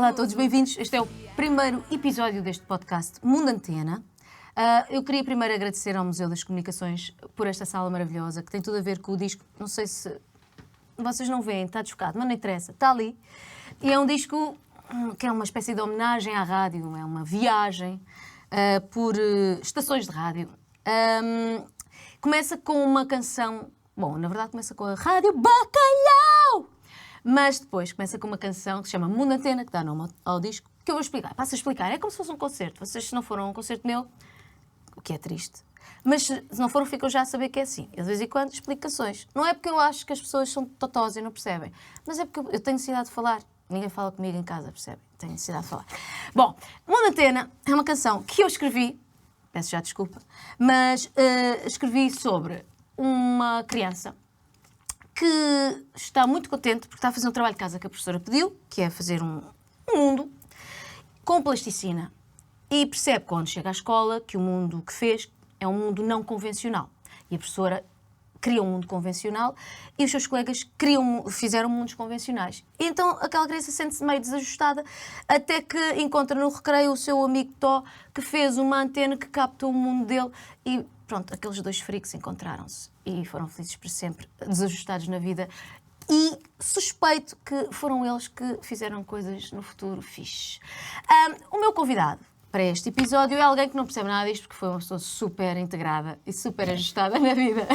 Olá a todos, bem-vindos. Este é o primeiro episódio deste podcast Mundo Antena. Eu queria primeiro agradecer ao Museu das Comunicações por esta sala maravilhosa, que tem tudo a ver com o disco. Não sei se vocês não veem, está desfocado, mas não interessa, está ali. E é um disco que é uma espécie de homenagem à rádio, é uma viagem por estações de rádio. Começa com uma canção, bom, na verdade começa com a Rádio Bacalhau, mas depois começa com uma canção que se chama Mundo Antena, que dá nome ao disco, que eu vou explicar. Passo a explicar, é como se fosse um concerto. Vocês, se não foram a um concerto meu, o que é triste, mas se não foram, ficam já a saber que é assim. Eu, de vez em quando, explicações. Não é porque eu acho que as pessoas são totós e não percebem, mas é porque eu tenho necessidade de falar. Ninguém fala comigo em casa, percebem? Tenho necessidade de falar. Bom, Mundo Antena é uma canção que eu escrevi, peço já desculpa, mas escrevi sobre uma criança que está muito contente porque está a fazer um trabalho de casa que a professora pediu, que é fazer um mundo com plasticina. E percebe quando chega à escola que o mundo que fez é um mundo não convencional. E a professora cria um mundo convencional e os seus colegas fizeram mundos convencionais. E então aquela criança sente-se meio desajustada até que encontra no recreio o seu amigo Tó, que fez uma antena que capta o mundo dele e pronto, aqueles dois freaks encontraram-se e foram felizes para sempre, desajustados na vida. E suspeito que foram eles que fizeram coisas no futuro fixe. O meu convidado para este episódio é alguém que não percebe nada disto, porque foi uma pessoa super integrada e super ajustada na vida.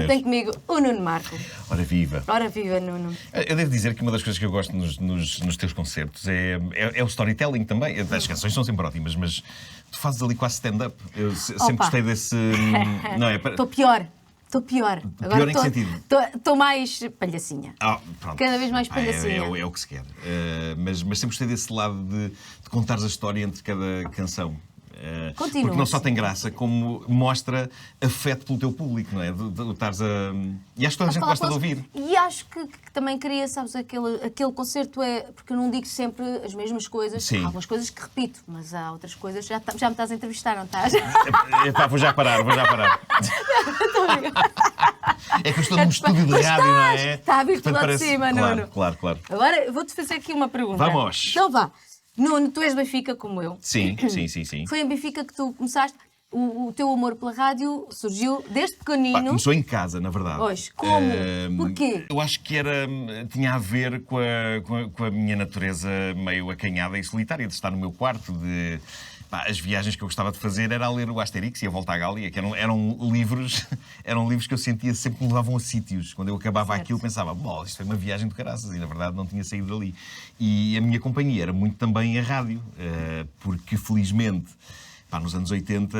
Tem comigo o Nuno Marco. Ora viva. Ora viva, Nuno. Eu devo dizer que uma das coisas que eu gosto nos teus concertos é o storytelling também. As canções são sempre ótimas, mas tu fazes ali quase stand-up. Eu sempre gostei desse... Não é? Estou pior. Estou pior. Pior em que sentido? Estou mais palhacinha. Pronto. Cada vez mais palhacinha. É o que se quer. Mas sempre gostei desse lado de contares a história entre cada canção. Continua. Porque não só tem graça, como mostra afeto pelo teu público, não é? E acho que toda a gente gosta de ouvir. E acho que também queria, sabes, aquele concerto é... Porque eu não digo sempre as mesmas coisas. Sim. Há algumas coisas que repito, mas há outras coisas... Já me estás a entrevistar, não estás? Vou já parar. É que eu estou num estúdio de rádio, não é? Está a vir tudo lá de cima, Nuno. Claro. Agora vou-te fazer aqui uma pergunta. Vamos. Então vá. Nuno, tu és Benfica como eu. Sim. Foi em Benfica que tu começaste. O teu amor pela rádio surgiu desde pequenino. Começou em casa, na verdade. Pois, como? Porquê? Eu acho que tinha a ver com a minha natureza meio acanhada e solitária, de estar no meu quarto, as viagens que eu gostava de fazer era a ler o Asterix e a Volta à Gália, que eram livros que eu sentia sempre que me levavam a sítios. Quando eu acabava aquilo, pensava, isto foi uma viagem de caraças, e na verdade não tinha saído dali. E a minha companhia era muito também a rádio, porque felizmente, nos anos 80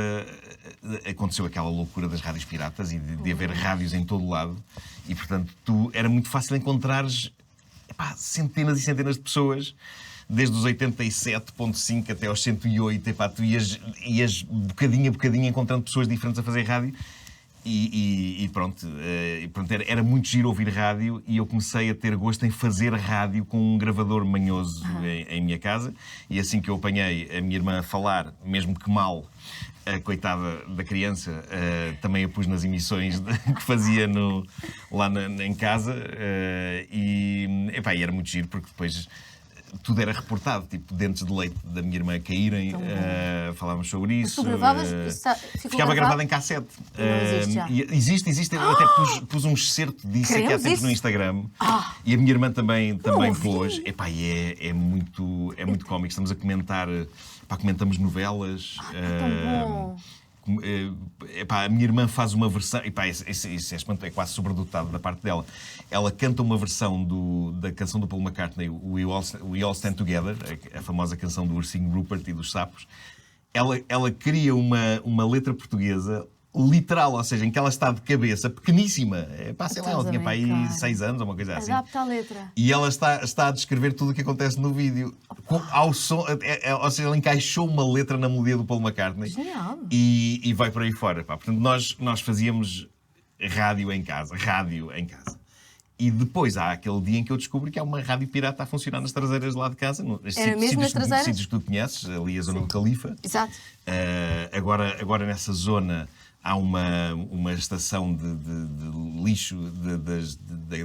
aconteceu aquela loucura das rádios piratas e de haver rádios em todo o lado, e portanto era muito fácil encontrares centenas e centenas de pessoas. Desde os 87.5 até aos 108, tu ias bocadinho a bocadinho encontrando pessoas diferentes a fazer rádio e pronto, era muito giro ouvir rádio e eu comecei a ter gosto em fazer rádio com um gravador manhoso em minha casa, e assim que eu apanhei a minha irmã a falar, mesmo que mal, a coitada da criança, também a pus nas emissões que fazia lá em casa, e era muito giro porque depois... Tudo era reportado, tipo dentes de leite da minha irmã caírem, falávamos sobre isso. Mas tu gravavas? Ficava gravado em cassete. Não existe já. Existe. Eu até pus um excerto disso aqui há tempos no Instagram. E a minha irmã também pôs. É muito cómico. Estamos a comentar. Comentamos novelas. Tão bom. A minha irmã faz uma versão, é quase sobredotado da parte dela. Ela canta uma versão da canção do Paul McCartney, We All Stand Together, a famosa canção do ursinho Rupert e dos sapos. Ela cria uma letra portuguesa literal, ou seja, em que ela está de cabeça, pequeníssima. Ela tinha para aí 6 anos ou uma coisa assim. Adapta a letra. E ela está a descrever tudo o que acontece no vídeo. Ao som, ou seja, ela encaixou uma letra na melodia do Paul McCartney. Genial. E vai por aí fora. Portanto, nós fazíamos rádio em casa. E depois há aquele dia em que eu descubro que há uma rádio pirata a funcionar nas traseiras lá de casa. Era mesmo nas traseiras? Sítios que tu conheces, ali a zona do Califa. Exato. Agora nessa zona há uma estação de lixo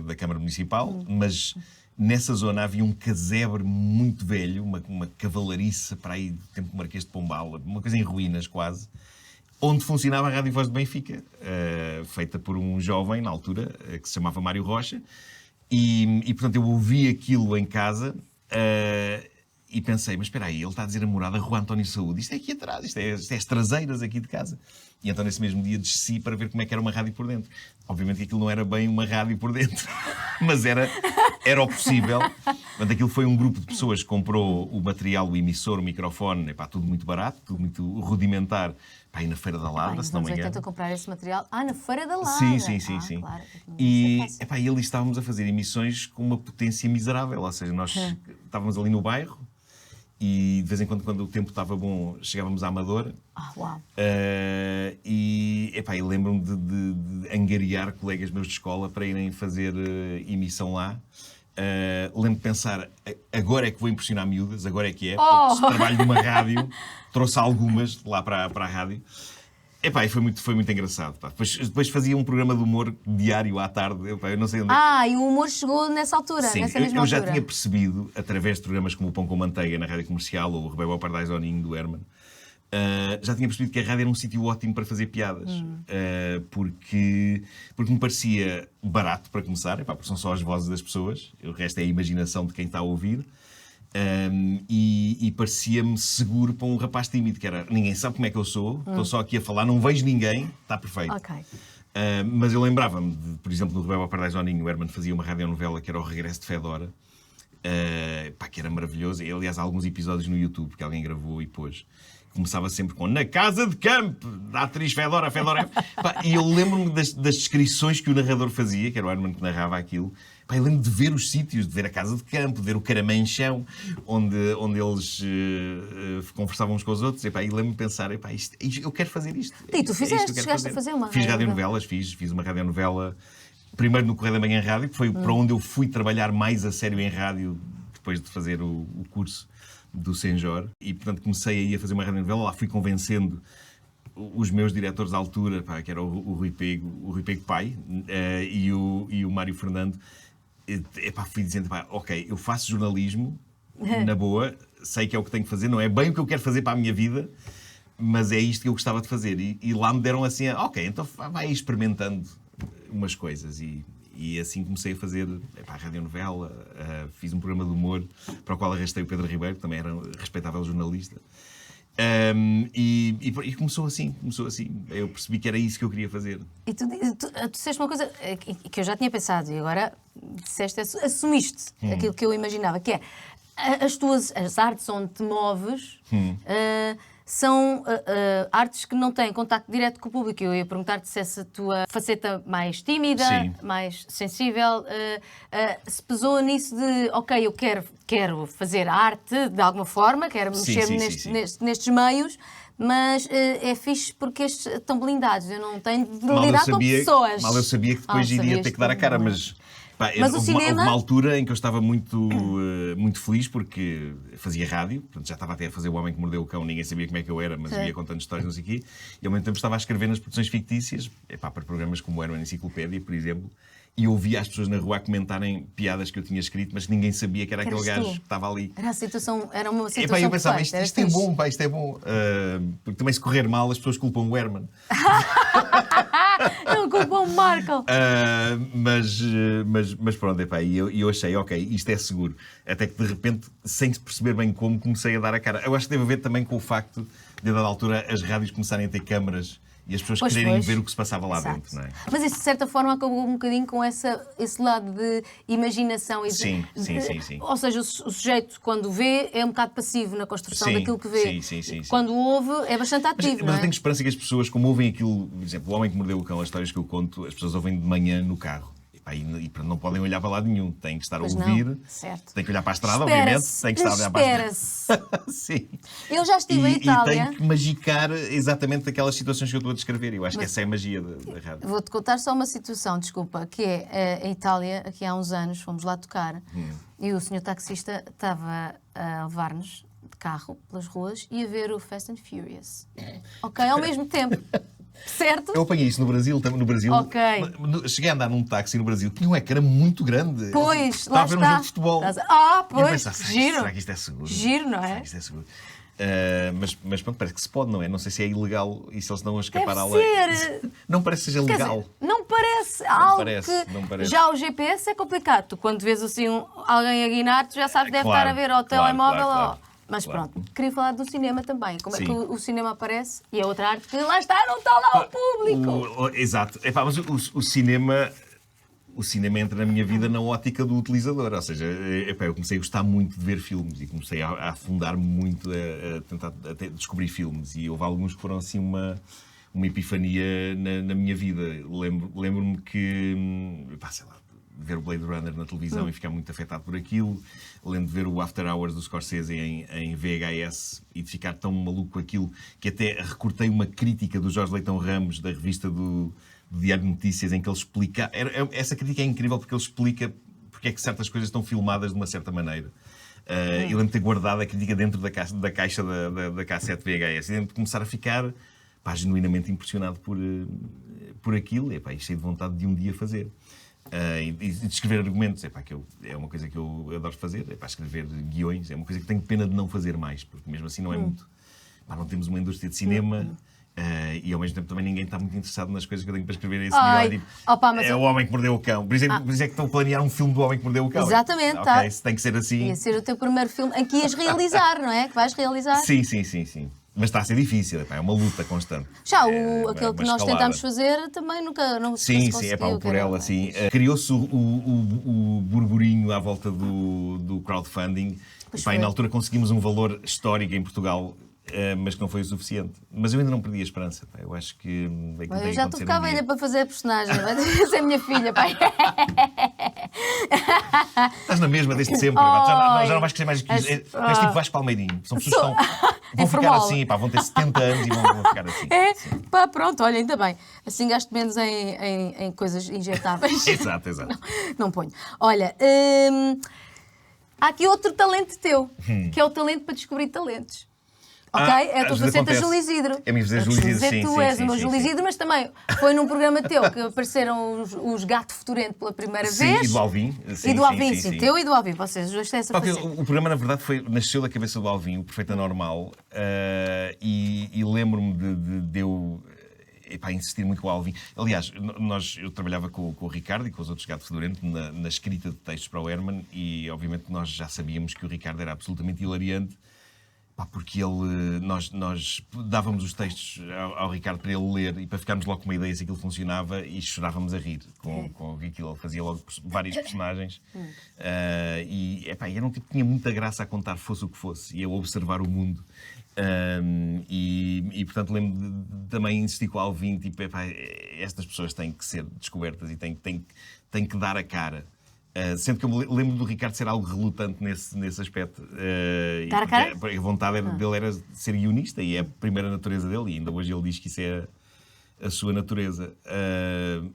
da Câmara Municipal, mas nessa zona havia um casebre muito velho, uma cavalariça para aí do tempo do Marquês de Pombal, uma coisa em ruínas quase, onde funcionava a Rádio Voz de Benfica, feita por um jovem, na altura, que se chamava Mário Rocha, e portanto eu ouvi aquilo em casa e pensei, mas espera aí, ele está a dizer a morada Rua António Saúde, isto é aqui atrás, isto é as traseiras aqui de casa. E então nesse mesmo dia desci para ver como é que era uma rádio por dentro. Obviamente que aquilo não era bem uma rádio por dentro, mas era o possível. Portanto, aquilo foi um grupo de pessoas que comprou o material, o emissor, o microfone, tudo muito barato, tudo muito rudimentar, aí na Feira da Ladra, se não me engano. Tentam comprar esse material. Na Feira da Ladra. Sim. Claro, e ali estávamos a fazer emissões com uma potência miserável, ou seja, nós estávamos ali no bairro, e de vez em quando o tempo estava bom, chegávamos à Amadora. Uau. E lembro-me de angariar colegas meus de escola para irem fazer emissão lá. Lembro-me de pensar, agora é que vou impressionar miúdas, agora é que é, porque se trabalho numa rádio, trouxe algumas lá para a rádio. E foi muito engraçado. Depois fazia um programa de humor diário à tarde. Eu não sei onde E o humor chegou nessa altura, Sim, nessa mesma eu já altura. tinha percebido, através de programas como o Pão com Manteiga na Rádio Comercial ou o Rebelo ao Pardais ao Ninho do Herman, já tinha percebido que a rádio era um sítio ótimo para fazer piadas. Porque me parecia barato, para começar, porque são só as vozes das pessoas, o resto é a imaginação de quem está a ouvir. E parecia-me seguro para um rapaz tímido, que era, ninguém sabe como é que eu sou, estou só aqui a falar, não vejo ninguém, está perfeito. Ok. Mas eu lembrava-me, por exemplo, no Rebelo ao Pardais ao Ninho, o Herman fazia uma radionovela que era O Regresso de Fedora, que era maravilhoso. E, aliás, há alguns episódios no YouTube que alguém gravou e pôs. Começava sempre com Na Casa de Campo, da atriz Fedora. E eu lembro-me das descrições que o narrador fazia, que era o Herman que narrava aquilo. Eu lembro de ver os sítios, de ver a Casa de Campo, de ver o Caramanchão, onde eles conversavam uns com os outros. E lembro-me de pensar, eu quero fazer isto. E tu fizeste, chegaste a fazer uma Fiz radionovelas, fiz uma radionovela, primeiro no Correio da Manhã Rádio, que foi para onde eu fui trabalhar mais a sério em rádio, depois de fazer o curso do Senjor. E, portanto, comecei aí a fazer uma radionovela, lá fui convencendo os meus diretores à altura, que era o Rui Pego pai, e o Mário Fernando. Fui dizendo, ok, eu faço jornalismo, na boa, sei que é o que tenho que fazer, não é bem o que eu quero fazer para a minha vida, mas é isto que eu gostava de fazer. E lá me deram assim, ok, então vai experimentando umas coisas. E assim comecei a fazer a radionovela, fiz um programa de humor para o qual arrastei o Pedro Ribeiro, que também era um respeitável jornalista. E começou assim. Eu percebi que era isso que eu queria fazer. E tu disseste uma coisa que eu já tinha pensado e agora disseste, assumiste aquilo que eu imaginava, que é as artes onde te moves são artes que não têm contacto direto com o público. Eu ia perguntar-te se essa tua faceta mais tímida, mais sensível, se pesou nisso de, ok, eu quero fazer arte de alguma forma, quero mexer-me nestes meios, mas é fixe porque estes estão blindados. Eu não tenho de lidar com pessoas. Mal eu sabia que depois iria ter que dar a cara, mas houve uma altura em que eu estava muito feliz porque fazia rádio, portanto já estava até a fazer O Homem que Mordeu o Cão, ninguém sabia como é que eu era, mas ia contando histórias, não sei o quê, e ao mesmo tempo estava a escrever nas produções fictícias, para programas como o Herman Enciclopédia, por exemplo, e ouvia as pessoas na rua a comentarem piadas que eu tinha escrito, mas ninguém sabia que era aquele gajo que estava ali. Era uma situação eu pensava, perfeita, isto é bom, isto é bom. Porque também se correr mal, as pessoas culpam o Herman. Não culpam o Marco. Mas pronto, eu achei, ok, isto é seguro. Até que de repente, sem perceber bem como, comecei a dar a cara. Eu acho que teve a ver também com o facto de, a dada altura, as rádios começarem a ter câmaras e as pessoas quererem ver o que se passava lá dentro, não é? Mas isso, de certa forma, acabou um bocadinho com esse lado de imaginação. Sim. Ou seja, o sujeito, quando vê, é um bocado passivo na construção daquilo que vê. Sim. Quando ouve, é bastante ativo, mas eu tenho esperança que as pessoas, como ouvem aquilo, por exemplo, O Homem que Mordeu o Cão, as histórias que eu conto, as pessoas ouvem de manhã no carro. E não podem olhar para lado nenhum. Têm que estar a ouvir. Certo. Têm que olhar para a estrada, obviamente. Têm que estar a olhar para a estrada. Sim. Eu já estive em Itália. E têm que magicar exatamente aquelas situações que eu estou a descrever. Eu acho que essa é a magia da rádio. Vou-te contar só uma situação, desculpa, que é em Itália, aqui há uns anos, fomos lá tocar, e o senhor taxista estava a levar-nos de carro pelas ruas e a ver o Fast and Furious. Ok, ao mesmo tempo. Certo? Eu apanhei isso no Brasil, também no Brasil. Ok. Cheguei a andar num táxi no Brasil, tinha um ecrã muito grande. Pois, Estava lá a ver um está. jogo de futebol. Ah, E eu pois, pensava, giro. será que isto é seguro? Giro, não é? Será que isto é seguro? Mas pronto, parece que se pode, não é? Não sei se é ilegal e se eles não a escapar Deve à lei. ser. Não parece que seja Quer legal. dizer, não parece algo parece, que... não parece. Já o GPS é complicado. Tu, quando vês assim alguém a guinar, tu já sabes que deve Claro, estar a ver ao claro, telemóvel. claro. Mas Claro. pronto, queria falar do cinema também. Como é Sim. que o cinema aparece? E é outra arte que lá está, não está lá o público. Exato. Epá, mas o cinema entra na minha vida na ótica do utilizador. Ou seja, eu comecei a gostar muito de ver filmes e comecei a afundar-me muito a tentar descobrir filmes. E houve alguns que foram assim uma epifania na minha vida. Lembro-me que, sei lá, ver o Blade Runner na televisão e ficar muito afetado por aquilo. Lembro de ver o After Hours do Scorsese em VHS e de ficar tão maluco com aquilo que até recortei uma crítica do Jorge Leitão Ramos, da revista do Diário de Notícias, em que ele explica... Essa crítica é incrível porque ele explica porque é que certas coisas estão filmadas de uma certa maneira. E lembro de ter guardado a crítica dentro da caixa da cassete VHS e lembro de começar a ficar genuinamente impressionado por aquilo e cheio de vontade de um dia fazer. E de escrever argumentos, é uma coisa que eu adoro fazer, escrever guiões, é uma coisa que tenho pena de não fazer mais, porque mesmo assim não é muito... não temos uma indústria de cinema e ao mesmo tempo também ninguém está muito interessado nas coisas que eu tenho para escrever. Esse mas O Homem que Mordeu o Cão. Por isso é que estou a planear um filme do Homem que Mordeu o Cão. Exatamente, Ok, se tem que ser assim. Ia ser o teu primeiro filme em que ias realizar, não é? Que vais realizar. Sim. Mas está a ser difícil, é uma luta constante. Já aquele que nós escalada. tentámos fazer também nunca Sim, conseguiu. o por ela, sim. Criou-se o burburinho à volta do crowdfunding. E na altura conseguimos um valor histórico em Portugal, mas que não foi o suficiente. Mas eu ainda não perdi a esperança. Eu acho que eu já estou a ficar velha para fazer a personagem. Vai ser a minha filha, pai. Estás na mesma desde sempre. Já não vais crescer mais que isso. És tipo Vasco Palmeirinho. São pessoas que vão ficar assim, vão ter 70 anos e vão ficar assim. Pronto, olha, ainda bem. Assim gasto menos em coisas injetáveis. Exato. Não ponho. Olha, há aqui outro talento teu, que é o talento para descobrir talentos. Ok? É a tua faceta Júlio Isidro. É a minha faceta Júlio Isidro, sim. Tu és o meu Júlio Isidro, mas também foi num programa teu que apareceram os Gato Futurento pela primeira vez. E do Alvin. E do Alvin, sim. Teu e do Alvin. Vocês dois têm essa faceta. O programa, na verdade, nasceu da cabeça do Alvin, o Perfeito Anormal, e lembro-me de eu insistir muito com o Alvin. Aliás, eu trabalhava com o Ricardo e com os outros Gato Fedorento na escrita de textos para o Herman e, obviamente, nós já sabíamos que o Ricardo era absolutamente hilariante. Porque nós dávamos os textos ao Ricardo para ele ler e para ficarmos logo com uma ideia se aquilo funcionava e chorávamos a rir com aquilo. Ele fazia logo vários personagens era um tipo que tinha muita graça a contar fosse o que fosse e a observar o mundo. Portanto, lembro de também insistir com o Alvin, estas pessoas têm que ser descobertas e têm que dar a cara. Sendo que eu me lembro do Ricardo ser algo relutante nesse aspecto. Dar a cara? A vontade dele era ser guionista e é a primeira natureza dele, e ainda hoje ele diz que isso é a sua natureza.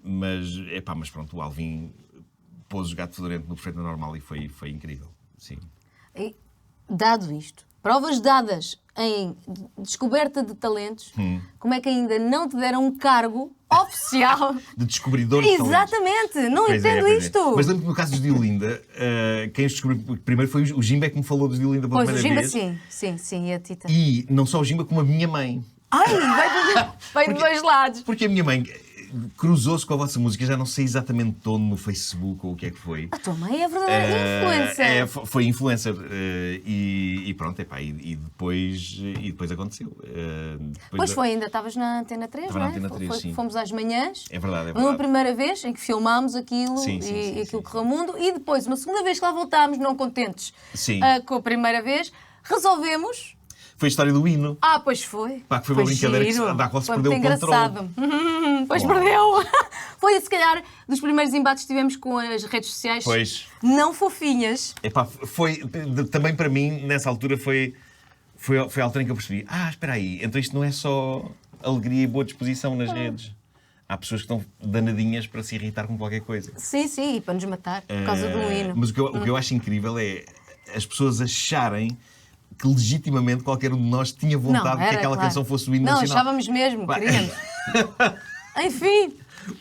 Mas pronto, o Alvin pôs o Gato Fedorento no Perfeito Normal e foi incrível. Sim. E, dado isto, provas dadas em descoberta de talentos, como é que ainda não te deram um cargo oficial de descobridor de talentos? Exatamente, não entendo isto. Mas lembro que no caso dos Diolinda, quem os descobriu primeiro foi o Jimba que me falou dos Diolinda pela primeira vez. Sim, e a Tita. E não só o Jimba, como a minha mãe. Vai de dois lados. Porque a minha mãe cruzou-se com a vossa música, já não sei exatamente onde, no Facebook ou o que é que foi. A tua mãe é verdadeira influencer. Foi influencer. E pronto, e depois aconteceu. Foi, ainda estavas na Antena 3, Estava não é? Na Antena 3, sim. Fomos às manhãs. É verdade. Uma primeira vez em que filmámos aquilo e aquilo correu o mundo. E depois, uma segunda vez que lá voltámos, não contentes com a primeira vez, resolvemos... Foi a história do hino. Pois foi. Que foi uma brincadeira da qual se perdeu o controle. Pois perdeu. Foi, se calhar, dos primeiros embates que tivemos com as redes sociais. Pois. Não fofinhas. Também para mim, nessa altura, foi a altura em que eu percebi. Espera aí, então isto não é só alegria e boa disposição nas redes. Há pessoas que estão danadinhas para se irritar com qualquer coisa. Sim, e para nos matar, por causa do hino. Mas o que eu acho incrível é as pessoas acharem que legitimamente qualquer um de nós tinha vontade que aquela canção fosse o hino nacional. Não, achávamos mesmo, queríamos. Enfim.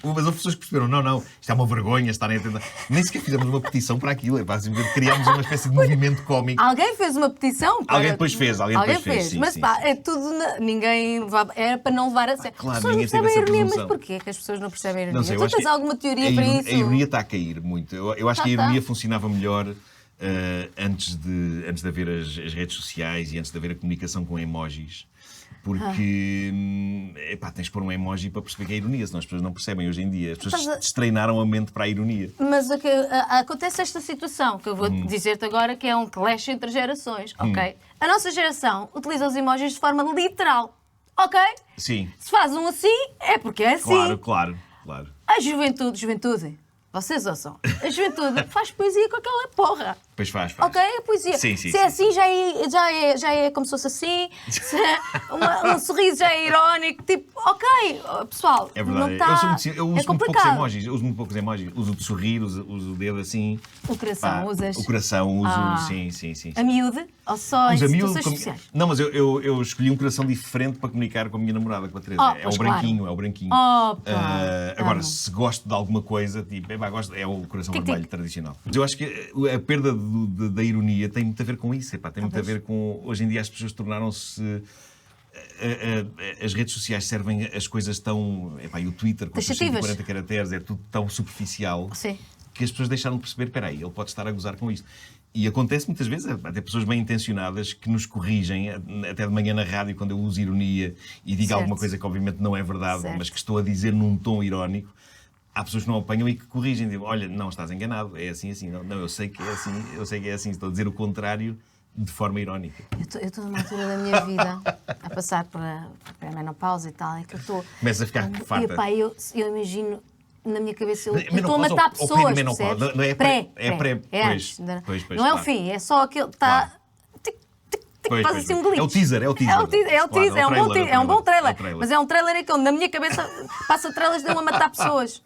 Mas houve pessoas que perceberam, não, isto é uma vergonha estarem a tentar. Nem sequer fizemos uma petição para aquilo, simplesmente criámos uma espécie de movimento cómico. Alguém fez uma petição? Alguém depois fez, sim, mas sim, pá, sim. é tudo. Ninguém. Era para não levar a sério. Claro, As pessoas não ninguém teve percebem a essa ironia, mas presunção. porquê que as pessoas não percebem a ironia? Não sei, eu Tu acho tens que alguma teoria para isso? A ironia está a cair muito. Eu acho que a Tá. ironia funcionava melhor antes de haver as redes sociais e antes de haver a comunicação com emojis. Porque tens de pôr um emoji para perceber que é ironia, senão as pessoas não percebem hoje em dia. As pessoas destreinaram a mente para a ironia. Mas acontece esta situação, que eu vou dizer-te agora, que é um clash entre gerações, ok? A nossa geração utiliza os emojis de forma literal, ok? Sim, Se faz um assim, é porque é assim. claro. A juventude, vocês ouçam, a juventude faz poesia com aquela porra. Pois faz. Ok? É poesia. Sim, se é assim, já é como se fosse assim. Se um sorriso já é irónico. Tipo, ok, pessoal. É verdade. Não tá... Eu uso é muito poucos complicado. emojis. Eu uso muito poucos emojis. Uso o de sorrir, uso o dedo assim. O coração, usas? O coração, uso. Ah. Sim. A miúde? Ou só em Uso a miúdo situações especiais? Não, mas eu escolhi um coração diferente para comunicar com a minha namorada, com a Teresa. É o pois branquinho, claro. é o branquinho. Amo. Agora, se gosto de alguma coisa, tipo, gosto, é o coração Tic-tic. vermelho tradicional. Mas eu acho que a perda da ironia tem muito a ver com isso. Tem muito a ver com... Hoje em dia as pessoas tornaram-se... As redes sociais servem as coisas tão... e o Twitter com os seus 140 caracteres é tudo tão superficial. Sim. Que as pessoas deixaram de perceber, espera aí, ele pode estar a gozar com isto. E acontece muitas vezes, até pessoas bem intencionadas que nos corrigem, até de manhã na rádio, quando eu uso ironia e digo alguma coisa que obviamente não é verdade, mas que estou a dizer num tom irónico. Há pessoas que não apanham e que corrigem, dizem, olha, não, estás enganado, é assim. Não, eu sei que é assim, estou a dizer o contrário de forma irónica. Eu estou numa altura da minha vida a passar para a menopausa e tal, é que eu estou... Começa a ficar farta. E pá, eu imagino... Na minha cabeça, eu Menopausa estou a matar ou pessoas, pré-menopausa? percebes? Não é pré, É pois, antes, ainda não. pois, Não é o claro. fim, é só aquele... Está... Faz assim um glitch. É o teaser. É um bom trailer. Mas é um trailer em que na minha cabeça passa trailers de eu a matar pessoas.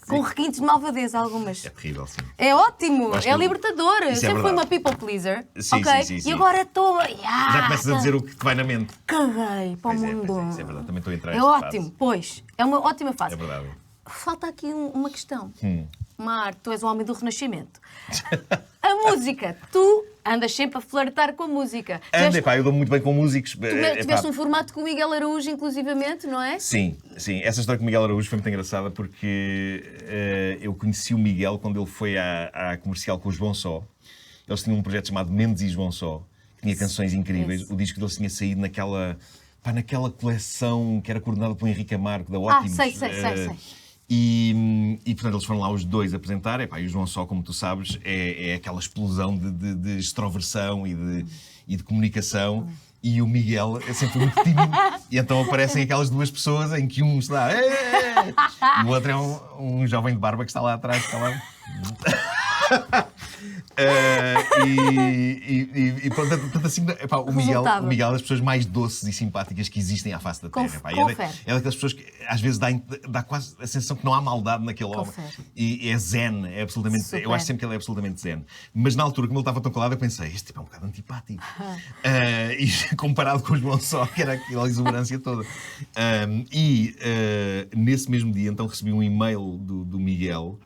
Com requintes de malvadez, algumas. É terrível, sim. É ótimo, Acho é que libertador. Eu sempre fui uma people pleaser. Sim, ok? sim. E agora estou... Já começas a dizer o que te vai na mente. Caguei para o Pois mundo. isso é verdade, também estou a entrar É nesta ótimo, fase. pois. É uma ótima fase. É verdade. Falta aqui uma questão. Mar, tu és o homem do Renascimento. A música, tu andas sempre a flertar com a música. Eu dou muito bem com músicos. Tiveste um formato com o Miguel Araújo, inclusivamente, não é? Sim. Essa história com o Miguel Araújo foi muito engraçada porque eu conheci o Miguel quando ele foi à comercial com o João Só. Eles tinham um projeto chamado Mendes e João Só, que tinha canções incríveis. Isso. O disco deles tinha saído naquela coleção que era coordenada pelo Henrique Amargo, da Ótimos. Sei. E, portanto, eles foram lá os dois apresentar. E o João Só, como tu sabes, é aquela explosão de extroversão e de comunicação. E o Miguel é sempre muito tímido. E então aparecem aquelas duas pessoas em que um está... E o outro é um jovem de barba que está lá atrás. Está lá... Portanto, assim, o Miguel é das pessoas mais doces e simpáticas que existem à face da Terra. É daquelas pessoas que às vezes dá quase a sensação que não há maldade naquele homem. E é zen, é absolutamente. Super. Eu acho sempre que ele é absolutamente zen. Mas na altura, como ele estava tão calado, eu pensei, este tipo é um bocado antipático. E comparado com o João Só, que era aquela exuberância toda. Nesse mesmo dia, então, recebi um e-mail do Miguel,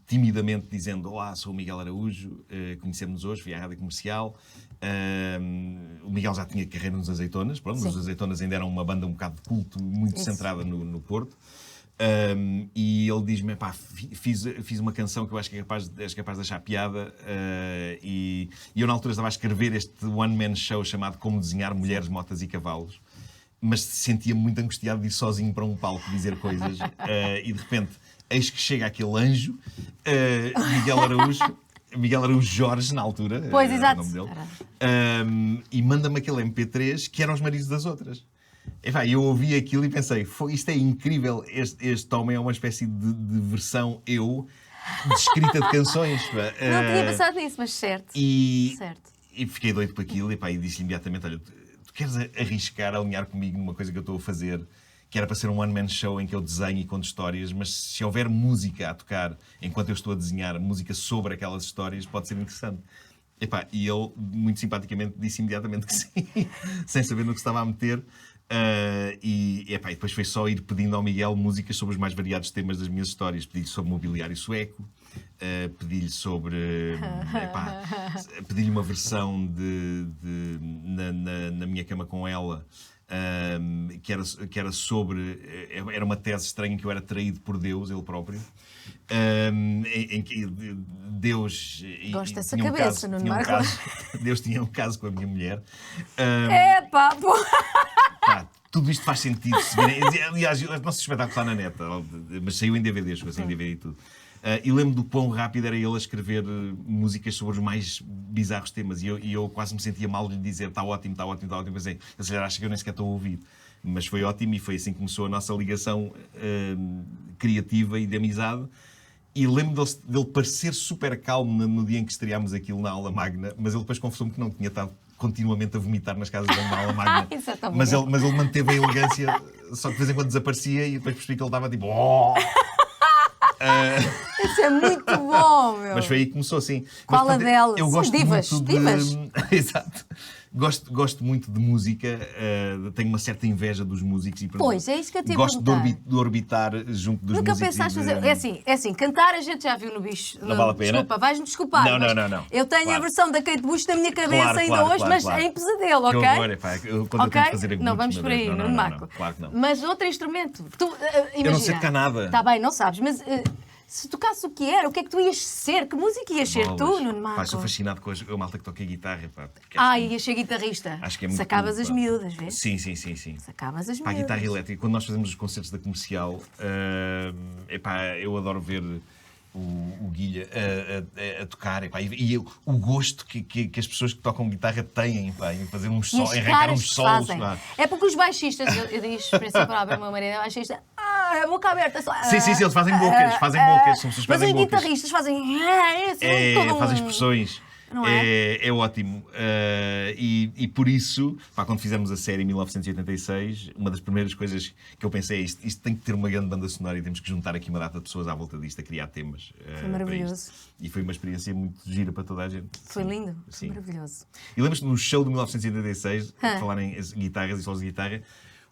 timidamente dizendo: olá, sou o Miguel Araújo, conhecemos-nos hoje, fui à Rádio Comercial. O Miguel já tinha carreira nos Azeitonas, pronto, os Azeitonas ainda eram uma banda um bocado de culto, muito centrada no Porto. E ele diz-me: fiz uma canção que eu acho que és capaz de achar piada. E eu na altura estava a escrever este one-man show chamado Como Desenhar Mulheres, Motas e Cavalos, mas sentia-me muito angustiado de ir sozinho para um palco dizer coisas. E de repente, eis que chega aquele anjo, Miguel Araújo Jorge, na altura, pois, exato. O nome dele, e manda-me aquele MP3 que eram os maridos das outras. Eu ouvi aquilo e pensei: isto é incrível, este homem é uma espécie de versão de escrita de canções. Não tinha pensado nisso, mas certo. E fiquei doido com aquilo e disse imediatamente: olha, tu queres arriscar a alinhar comigo numa coisa que eu estou a fazer, que era para ser um one-man show em que eu desenho e conto histórias, mas se houver música a tocar enquanto eu estou a desenhar, música sobre aquelas histórias, pode ser interessante. E ele, muito simpaticamente, disse imediatamente que sim, sem saber no que estava a meter. E depois foi só ir pedindo ao Miguel músicas sobre os mais variados temas das minhas histórias. Pedi-lhe sobre mobiliário sueco, pedi-lhe sobre... pedi-lhe uma versão na minha cama com ela, que era sobre... Era uma tese estranha que eu era traído por Deus, ele próprio. Em que Deus... Gosto dessa cabeça, Nuno Marco. Deus tinha um caso com a minha mulher. Epá, pô! Tudo isto faz sentido. Aliás, o nosso espetáculo está na net, mas saiu em DVD, chegou em DVD e tudo. E lembro do quão rápido era ele a escrever músicas sobre os mais bizarros temas. E eu quase me sentia mal de lhe dizer está ótimo, está ótimo, está ótimo. Pensei, ele acha que eu nem sequer estou a ouvir. Mas foi ótimo e foi assim que começou a nossa ligação criativa e de amizade. E lembro dele parecer super calmo no dia em que estreámos aquilo na aula magna, mas ele depois confessou-me que não tinha estado continuamente a vomitar nas casas dele na aula magna. Mas ele manteve a elegância, só que de vez em quando desaparecia e depois percebi que ele estava tipo... Isso é muito bom, meu. Mas foi aí que começou assim. Qual a delas? Eu gosto divas, muito divas. Exato. Gosto muito de música, tenho uma certa inveja dos músicos e pois, é isso que eu te ia gosto perguntar. de orbitar junto dos Nunca músicos. pensaste fazer. É assim, cantar a gente já viu no bicho. Não vale a pena. Desculpa, vais-me desculpar. Não. Eu tenho Claro. a versão da Kate Bush na minha cabeça Claro, ainda claro, hoje, claro, mas claro. em pesadelo, Que ok? horror, quando eu tento fazer Não vamos por aí, não, Nuno Marco. Claro que não. Mas outro instrumento. Tu, imagina, Eu não sei tocar nada. Está bem, não sabes, mas se tocasse o que era, o que é que tu ias ser? Que música ias ser tu, Nuno Marco? Sou fascinado com a malta que toca guitarra. Ias ser guitarrista. Acho que é muito Sacavas cool, as miúdas, vês? Sim. Sacavas as A miúdas. guitarra elétrica, quando nós fazemos os concertos da Comercial, eu adoro ver o Guilha a tocar e o gosto que as pessoas que tocam guitarra têm em fazer uns solos, em arrancar uns solos. É porque os baixistas, eu digo experiência própria, o meu marido é baixista, a boca aberta só. Sim, eles fazem bocas, são pessoas que mas fazem os bocas. guitarristas fazem Fazem expressões. Não É ótimo. E por isso, quando fizemos a série em 1986, uma das primeiras coisas que eu pensei é isto tem que ter uma grande banda sonora e temos que juntar aqui uma data de pessoas à volta disto a criar temas. Foi maravilhoso. E foi uma experiência muito gira para toda a gente. Foi lindo, Sim. foi maravilhoso. E lembras-te no show de 1986, falar em guitarras e solos de guitarra,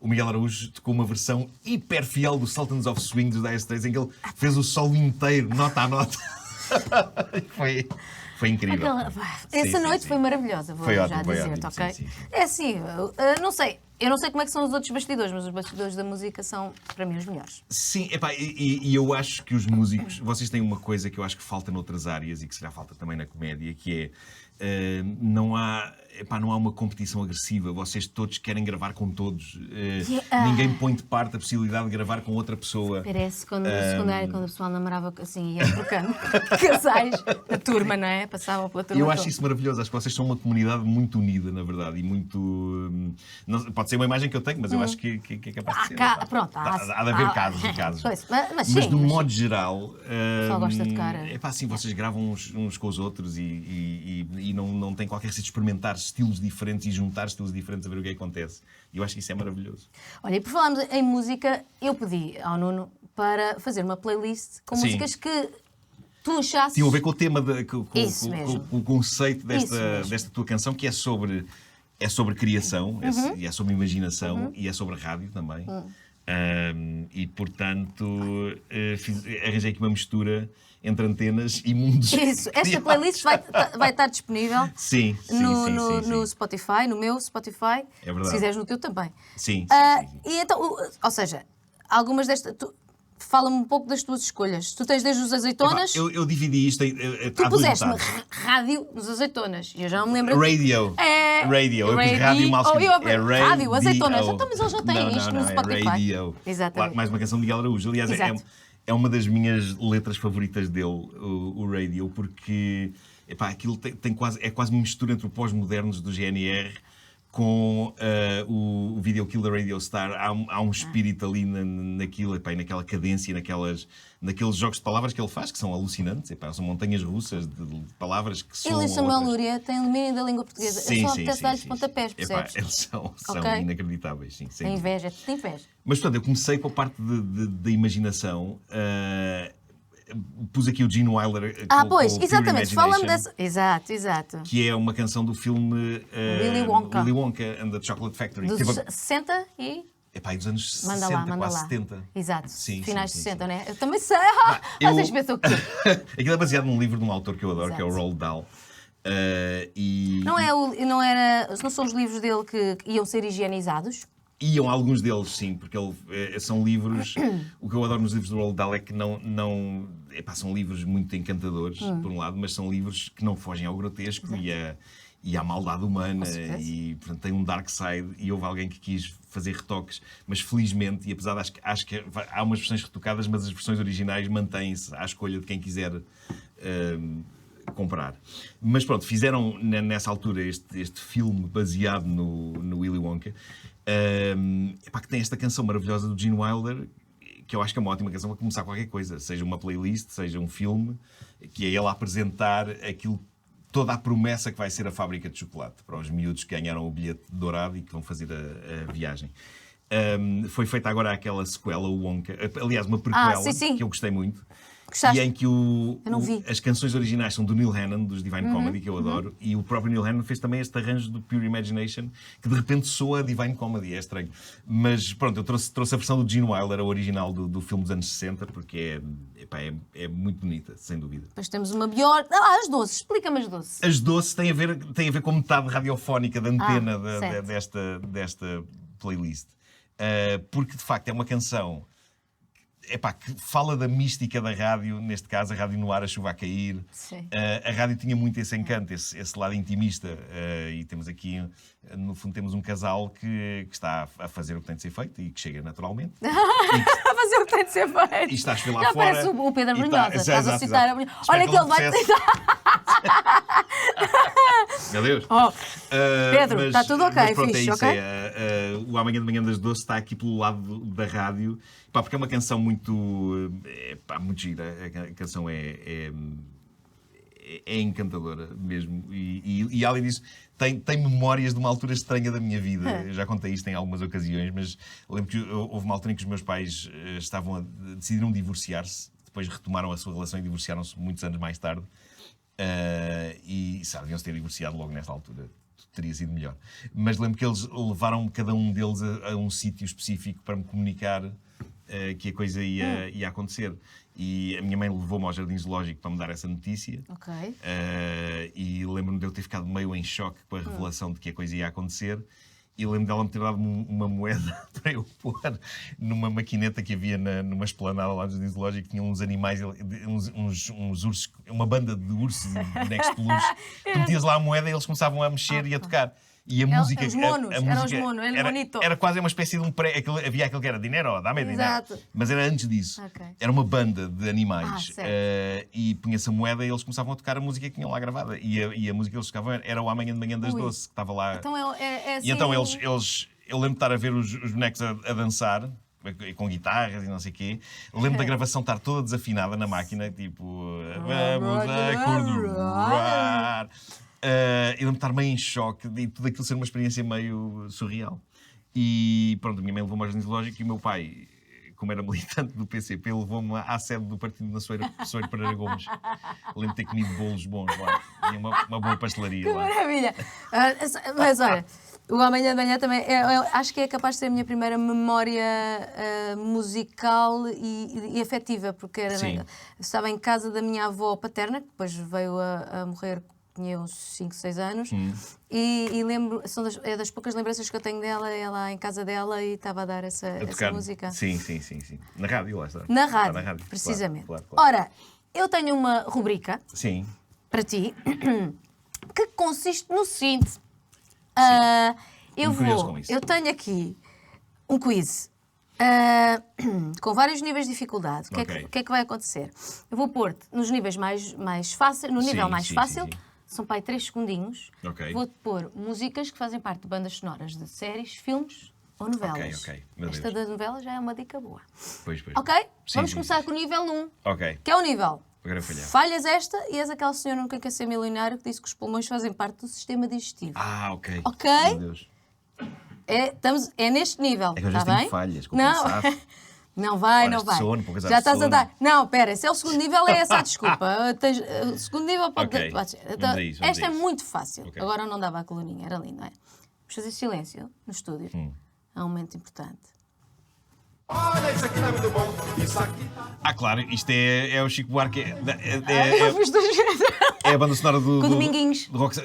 o Miguel Araújo tocou uma versão hiper fiel do Sultans of Swing dos Dire Straits, em que ele fez o solo inteiro, nota a nota. Foi incrível. Essa noite foi maravilhosa, vou já dizer-te, ok? Sim. É assim, eu não sei como é que são os outros bastidores, mas os bastidores da música são, para mim, os melhores. Sim, e eu acho que os músicos, vocês têm uma coisa que eu acho que falta noutras áreas e que se calhar falta também na comédia, que é, não há uma competição agressiva, vocês todos querem gravar com todos, ninguém põe de parte a possibilidade de gravar com outra pessoa. Parece quando no secundário, quando o pessoal namorava assim, ia trocando casais da turma, não é? Passavam pela turma. Eu acho isso maravilhoso, acho que vocês são uma comunidade muito unida, na verdade, e muito... Pode ser uma imagem que eu tenho, mas eu acho que é capaz de ser. Pronto, há de haver casos e casos. Pois, mas sim, de um modo geral... Só gosta de tocar. Sim, vocês gravam uns com os outros e não têm qualquer receio de experimentar estilos diferentes e juntar estilos diferentes a ver o que acontece. E eu acho que isso é maravilhoso. Olha, e por falarmos em música, eu pedi ao Nuno para fazer uma playlist com músicas que tu achasses... Tinha a ver com o tema, com o conceito desta tua canção, que é sobre criação, e é sobre imaginação, e é sobre rádio também. E, portanto, arranjei aqui uma mistura entre antenas e mundos. Isso, esta playlist vai estar disponível no Spotify, no meu Spotify, é verdade. Se quiseres no teu também. Sim. E então, ou seja, algumas destas... Fala-me um pouco das tuas escolhas. Tu tens desde os azeitonas... Eu dividi isto em... Tu puseste-me rádio nos azeitonas. E eu já não me lembro... Radio. Eu pus rádio mal escrito. Rádio, azeitonas. Então, mas eles já têm isto no Spotify. Radio. Exatamente. Mais uma canção de Miguel Araújo. Aliás, é uma das minhas letras favoritas dele, o Radio, porque aquilo é quase uma mistura entre o pós-modernos do GNR com o Video Kill da Radio Star. Há um espírito ali naquilo, naquela cadência, naqueles jogos de palavras que ele faz, que são alucinantes. São montanhas russas de palavras que são... Ele e Samuel Lúria têm domínio da língua portuguesa. Sim, eu só apetece dar-lhes pontapés, percebes? Eles são inacreditáveis. Sim, tem inveja. Mas, portanto, eu comecei com a parte da imaginação. pus aqui o Gene Wilder Pois, com o Pure exatamente, fala-me Imagination, dessa... Exato. que é uma canção do filme Willy Wonka and the Chocolate Factory. Dos Teve 60 e... Epá, e dos anos Manda 60, lá, manda quase lá. 70. Exato, Sim, finais sim, de sim, 60, sim. né? Eu também sei. Vocês pensam o quê? Aquilo é baseado num livro de um autor que eu adoro, que é o Exato. Roald Dahl. Não são os livros dele que iam ser higienizados? Iam alguns deles, sim, porque são livros. O que eu adoro nos livros do Roald Dahl é que são livros muito encantadores, por um lado, mas são livros que não fogem ao grotesco e à maldade humana. E, portanto, tem um dark side. E houve alguém que quis fazer retoques, mas felizmente, e apesar de acho que há umas versões retocadas, mas as versões originais mantêm-se à escolha de quem quiser. Comprar. Mas pronto, fizeram nessa altura este filme baseado no Willy Wonka, que tem esta canção maravilhosa do Gene Wilder, que eu acho que é uma ótima canção para começar qualquer coisa, seja uma playlist, seja um filme, que é ele a apresentar toda a promessa que vai ser a fábrica de chocolate para os miúdos que ganharam o bilhete dourado e que vão fazer a viagem. Foi feita agora aquela sequela, o Wonka, aliás, uma prequela, sim. que eu gostei muito. Gostaste? E em que Eu não vi. as canções originais são do Neil Hannon, dos Divine Comedy, que eu adoro, e o próprio Neil Hannon fez também este arranjo do Pure Imagination, que de repente soa Divine Comedy, é estranho. Mas pronto, eu trouxe a versão do Gene Wilder, a original do filme dos anos 60, porque é muito bonita, sem dúvida. Depois temos uma melhor... as doces. Explica-me as doces. As doces têm a ver com metade radiofónica da antena certo. desta playlist. Porque, de facto, é uma canção... que fala da mística da rádio, neste caso a rádio no ar, a chuva a cair. A rádio tinha muito esse encanto, esse lado intimista. E temos aqui, no fundo, temos um casal que está a fazer o que tem de ser feito e que chega naturalmente. A fazer o que tem de ser feito. E está a chover lá Já fora. parece o Pedro E Brunhosa. Estás a citar a Brunhosa. Olha que ele vai Meu Deus. Pedro, está tudo ok, mas pronto, fixe, é isso, ok? o Amanhã de Manhã das Doces está aqui pelo lado da rádio, porque é uma canção muito gira. A canção é encantadora mesmo. E além disso, tem memórias de uma altura estranha da minha vida. Eu já contei isto em algumas ocasiões, mas lembro que houve uma altura em que os meus pais decidiram divorciar-se, depois retomaram a sua relação e divorciaram-se muitos anos mais tarde. Deviam-se ter divorciado logo nesta altura. Teria sido melhor. Mas lembro que eles levaram cada um deles a um sítio específico para me comunicar que a coisa ia acontecer. E a minha mãe levou-me ao Jardim Zoológico para me dar essa notícia. Ok. E lembro-me de eu ter ficado meio em choque com a revelação de que a coisa ia acontecer. E lembro dela me ter dado uma moeda para eu pôr numa maquineta que havia numa esplanada lá do Jardim Zoológico, que tinha uns animais, uns ursos, uma banda de ursos e bonecos de peluche. Tu metias lá a moeda e eles começavam a mexer e a tocar. E a música... Os monos, eram os monos, el monito. Era quase uma espécie de havia aquele que era dinheiro, dá-me dinheiro. Exato. Mas era antes disso. Ok. Era uma banda de animais. Certo. E punha-se a moeda e eles começavam a tocar a música que tinham lá gravada. E a música que eles tocavam era o Amanhã de Manhã das Doces, que estava lá. Então é assim... E então eu lembro de estar a ver os bonecos a dançar, com guitarras e não sei o quê. Lembro da gravação estar toda desafinada na máquina, tipo... Vamos acordoar. E lembro de estar meio em choque e tudo aquilo ser uma experiência meio surreal. E pronto, a minha mãe levou-me ao Jardim Zoológico e o meu pai, como era militante do PCP, levou-me à sede do partido na Soeiro Pereira Gomes. Lembro de ter comido bolos bons lá. Tinha uma boa pastelaria Que lá. maravilha! Mas olha, o Amanhã de Manhã também, acho que é capaz de ser a minha primeira memória musical e afetiva, porque estava em casa da minha avó paterna, que depois veio a morrer, tinha uns 5, 6 anos, e lembro, é das poucas lembranças que eu tenho dela, ela em casa dela e estava a dar essa música. Sim. Na rádio, lá está. Na rádio, precisamente. Claro. Ora, eu tenho uma rubrica para ti que consiste no seguinte. Eu tenho aqui um quiz com vários níveis de dificuldade. O que é que vai acontecer? Eu vou pôr-te nos níveis mais fáceis, no nível mais fácil. São para aí 3 segundinhos. Vou-te pôr músicas que fazem parte de bandas sonoras de séries, filmes ou novelas. Esta da novela já é uma dica boa. Pois. Ok? Vamos começar com o nível 1. Que é o nível. Falhas esta e és aquela senhora nunca quer ser milionário que disse que os pulmões fazem parte do sistema digestivo. Ok. Meu Deus. É neste nível. É que eu já tenho falhas, não. Não vai, Horas não de vai. sono, poucas Já horas de estás a sono. dar. Não, espera, se é o segundo nível, é essa a desculpa. O segundo nível pode, Ok, pode ser. vamos a isso, vamos Esta a é isso. muito fácil. Ok. Agora não dava a coluninha, era lindo, não é? Vamos fazer silêncio no estúdio. É um momento importante. Olha, isso aqui tá muito bom. Isso aqui tá. Ah, claro, isto é o Chico Buarque. Eu fiz duas vezes. É a banda sonora do. Com o Dominguinhos. Do rock,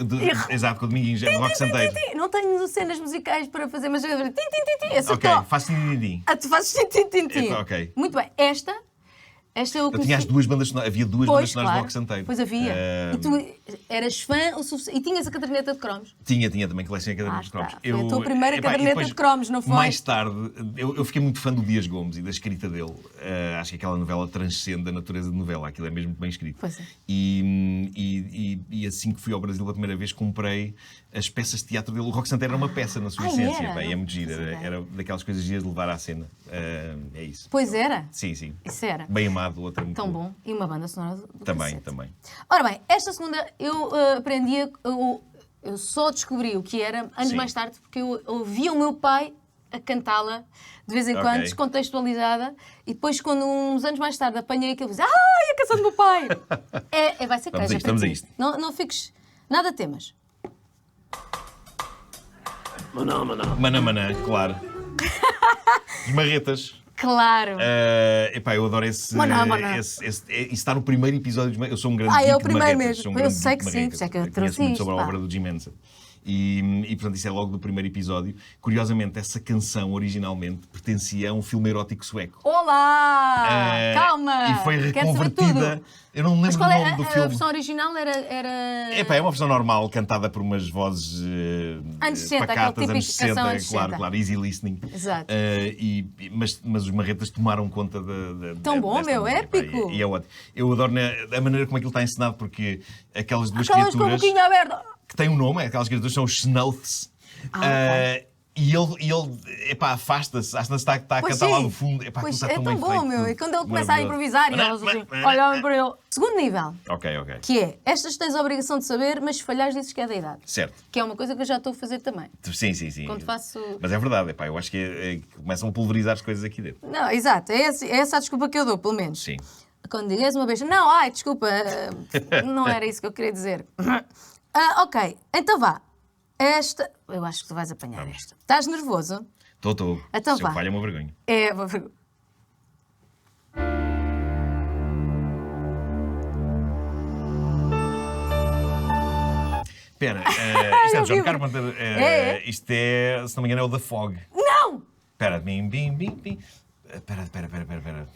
exato, com o Dominguinhos. É do Rock Santeiro. Não tenho cenas musicais para fazer, mas eu vou fazer tim, tim, tim, tim. Essa Ok, top. faz din. Ah, tu fazes tim, tim, tim, tim. Epá, ok. Muito bem. Esta eu Eu conheci. tinha as duas bandas sonoras. Havia duas bandas Pois, sonoras claro. do Rock Santeiro. Pois havia. E tu eras fã o suficiente. E tinhas a caderneta de cromos. Tinha também colecionei caderneta de está. cromos. Foi a tua primeira epá, e caderneta depois, de cromos, não foi? Mais tarde, eu fiquei muito fã do Dias Gomes e da escrita dele. Acho que aquela novela transcende a natureza de novela. Aquilo é mesmo muito bem escrito. Pois é. E assim que fui ao Brasil a primeira vez, comprei as peças de teatro dele. O Rock Santeiro era uma peça na sua Ah, essência. era? Pá, e é Não muito giro. fazia ideia. Era daquelas coisas giras de levar à cena. É isso. Pois era. Sim, sim. Isso era. Bem amado, outra muito Tão boa. bom. E uma banda sonora do Também, cacete. também. Ora bem, esta segunda eu aprendi, eu só descobri o que era anos Sim. mais tarde, porque eu ouvia o meu pai a cantá-la de vez em Ok. quando, descontextualizada, e depois, quando uns anos mais tarde apanhei aquilo, disse: ai, a canção do meu pai! Vai ser Vamos a queixa isto, para vamos a ti. isto. Não fiques. Nada temas. Manã, claro. Os Marretas. Claro! Epá, eu adoro esse. Maná, maná. Isso está no primeiro episódio dos Eu sou um grande É o geek de primeiro Marretas, mesmo. sou um Eu grande sei geek que de sim, Marretas. por isso é que eu Conheço trouxe muito isto, sobre a pá. obra do Jim Henson. E portanto, isso é logo do primeiro episódio. Curiosamente, essa canção originalmente pertencia a um filme erótico sueco. Olá! Eh, Calma! E foi Quero saber reconvertida. tudo. Eu não me Mas lembro qual do é nome do a filme. versão original? Era... Epá, é uma versão normal, cantada por umas vozes Anos 60, aquele pacatas, típico anos canção 60, anos claro, 60. claro, easy listening. Exato. Mas os Marretas tomaram conta Tão bom, desta meu, música, pá, épico. E é ótimo. Eu adoro a maneira como aquilo está encenado, porque aquelas duas Aquelas com a criaturas boquinha aberta. que têm um nome, aquelas criaturas são os Snouths. Ok. E ele epá, afasta-se, acho que está a Pois cantar lá sim. no fundo. Epá, Pois aquilo está é tão tão bem bom, feito, meu. tudo. E quando ele começa a Maravilhoso. improvisar, e elas assim, olham para ele. Segundo nível, Ok. que é, estas tens a obrigação de saber, mas se falhares dizes que é da idade. Certo. Que é uma coisa que eu já estou a fazer também. Sim. Quando faço... Mas é verdade, epá, eu acho que começam a pulverizar as coisas aqui dentro. Não, exato. É essa a desculpa que eu dou, pelo menos. Sim. Quando digas uma vez, não, desculpa, não era isso que eu queria dizer. Ok, então vá. Esta, eu acho que tu vais apanhar Vamos. esta. Estás nervoso? Estou. Então Se vá. eu falho é uma vergonha. É. Espera, isto é Eu do John vi. Carpenter. É? Isto é, se não me engano, é o The Fog. Não! Espera, bim. Espera.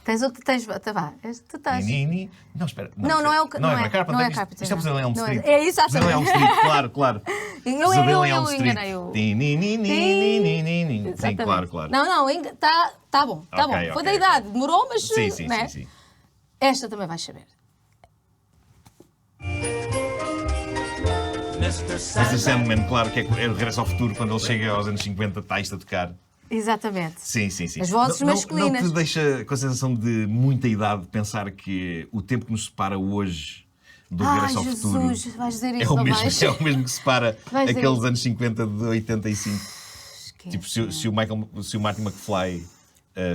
Tens outro, tens. Tá, vá. Tu estás. Não, espera. Não é o. Não é Carpenter. Não é Isto- Carpenter. Isto é o Pesadelo em Elm não Street. É isso, acho Pesadelo em Elm Street, claro. Pesadelo em Elm Street. enganei-o. Sim, claro. Não, tá bom. Tá Ok, bom. Foi ok, da ok. idade, demorou, mas. Sim. né? Esta também vais saber. Mr. Sandman, claro, que é o Regresso ao Futuro, quando ele chega aos anos 50, está isto a tocar. Exatamente. Sim. As vozes masculinas. Não te deixa com a sensação de muita idade pensar que o tempo que nos separa hoje do Ai, Regresso ao Futuro Jesus, vais dizer é isso, o, não mesmo, vais? é o mesmo que separa Vais dizer aqueles isso. anos 50 de 85. Esquece. Tipo, se o Martin McFly